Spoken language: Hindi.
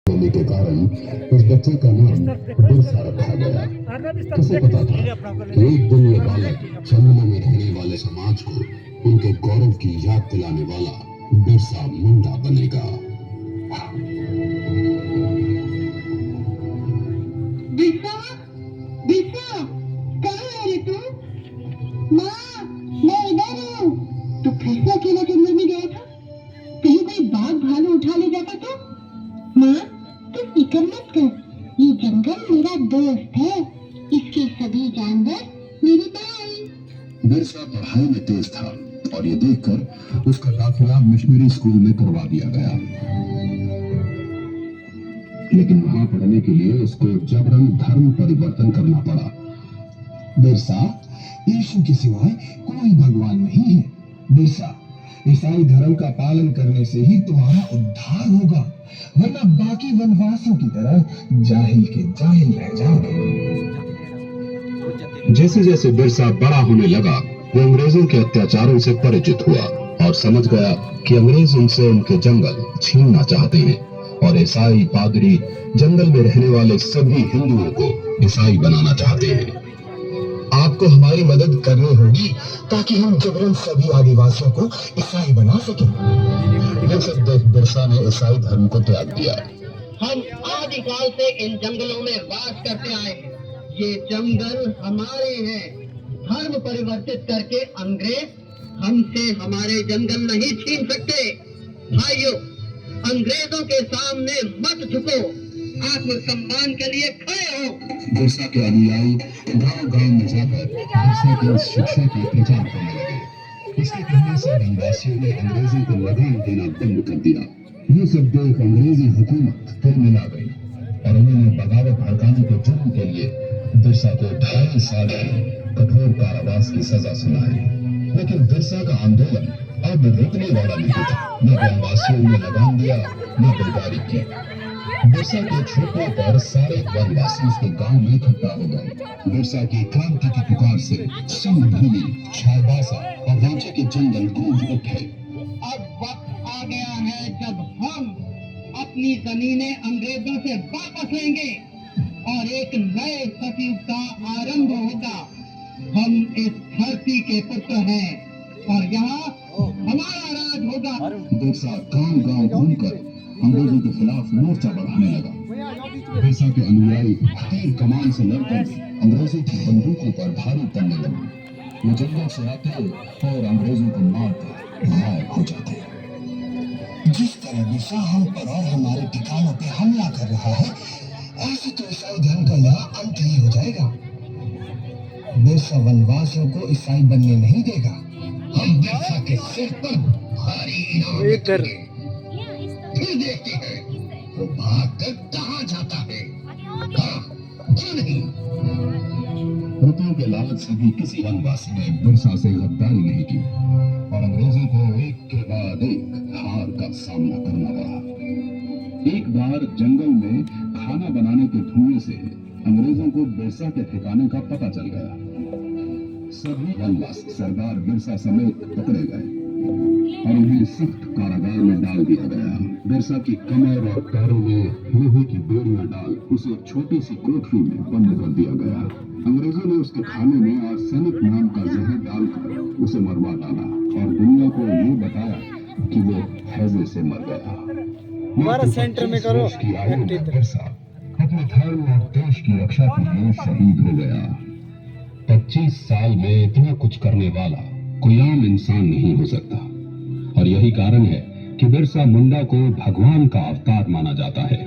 होने के कारण उस बच्चे का नाम बिरसा रखा गया। किसे पता था एक दिन ये बालक जंगलों में रहने वाले समाज को उनके गौरव की याद दिलाने वाला बिरसा मुंडा बनेगा। बिरसा, बिरसा, कहाँ है रे तू? माँ, मैं इधर हूँ। तू फिर से अकेला जंगल में गया था? कहीं कोई बाघ भालू उठा ले जाता तो? माँ, तू फिक्र मत कर, ये जंगल मेरा दोस्त है। इसके सभी जानवर मेरे भाई। बिरसा पढ़ाई में तेज था और ये देखकर उसका दाखिला मिशनरी स्कूल में करवा दिया गया, लेकिन वहां पढ़ने के लिए उसको जबरन धर्म परिवर्तन करना पड़ा। बिरसा, यीशु के सिवाय कोई भगवान नहीं है। बिरसा, ईसाई धर्म का पालन करने से ही तुम्हारा उद्धार होगा, वरना बाकी वनवासियों की तरह जाहिल के जाहिल रह जाओगे। जैसे जैसे बिरसा बड़ा होने लगा, वो अंग्रेजों के अत्याचारों से परिचित हुआ और समझ गया कि अंग्रेज उनसे उनके जंगल छीनना चाहते हैं और ईसाई पादरी जंगल में रहने वाले सभी हिंदुओं को ईसाई बनाना चाहते हैं। आपको हमारी मदद करनी होगी ताकि हम जबरन सभी आदिवासियों को ईसाई बना सकें। ये सब देख बिरसा ने ईसाई धर्म को त्याग दिया। हम आदिकाल से इन जंगलों में वास करते आए हैं। ये जंगल हमारे हैं। धर्म परिवर्तित करके अंग्रेज हमसे हमारे जंगल नहीं छीन सकते। भाइयों, अंग्रेजों के सामने मत झुको, आत्मसम्मान के लिए खड़े हो। बिरसा के अनुयायी गांव-गांव में जाकर बिरसा की इस शिक्षा का प्रचार करने लगे। इसके कहने से वनवासियों ने अंग्रेजों को लगाम देना बंद कर दिया। ये सब देख अंग्रेजी हुकूमत फिर मिला गई और उन्होंने बगावत भड़काने के जुर्म के लिए बिरसा को 2.5 साल की कठोर कारावास की सजा सुनाई। लेकिन बिरसा का आंदोलन अब रुकने वाला नहीं था। न वनवासियों ने लगाम दिया, न बेगारी की। बिरसा के छूटने पर सारे वनवासी उसके गांव में इकट्ठा हो गए। बिरसा की क्रांति की पुकार से सिंहभूमि, छायबासा और रांची के जंगल गूंज उठे। अब वक्त आ गया है जब हम अपनी जमीनें अंग्रेजों से वापस लेंगे और एक नए सतयुग का आरंभ होगा। हम इस धरती के पुत्र हैं और यहाँ हमारा राज होगा। बिरसा गांव-गांव घूमकर अंग्रेजों के खिलाफ मोर्चा बढ़ाने लगा। बिरसा के अनुयायी तीर कमान से लड़कर अंग्रेजों की बंदूकों पर भारी पड़ने लगे। वो जंगल से आते और अंग्रेजों को मारकर गायब हो जाते। जिस तरह बिरसा हम पर और हमारे ठिकानों पे हमला कर रहा है, ऐसे तो ईसाई धर्म का यहाँ अंत ही हो जाएगा। बिरसा वनवासियों को ईसाई बनने नहीं देगा। हम बिरसा के सिर पर भारी इनाम रखेंगे। फिर देखते हैं वो भागकर कहाँ जाता है। हाँ, क्यों नहीं? रुपयों के लालच से भी किसी वनवासी ने बिरसा से गद्दारी नहीं की और अंग्रेजों को एक के बाद एक हार का सामना करना पड़ा। एक बार जंगल में खाना बनाने के धुएं से अंग्रेजों को बिरसा के ठिकाने का पता चल गया। सभी वनवासी सरदार बिरसा समेत पकड़े गए और उन्हें सख्त कारागार में डाल दिया गया। बिरसा की कमर और पैरों में लोहे की बेड़ियां डाल उसे छोटी सी कोठरी में बंद कर दिया गया। अंग्रेजों ने उसके खाने में आर्सेनिक नाम का जहर डालकर उसे मरवा डाला और दुनिया को ये बताया कि वो हैजे से मर गया। हमारा सेंटर में करो बिरसा अपने धर्म और देश की रक्षा के लिए शहीद हो गया। 25 साल में इतना कुछ करने वाला कोई आम इंसान नहीं हो सकता और यही कारण है कि बिरसा मुंडा को भगवान का अवतार माना जाता है।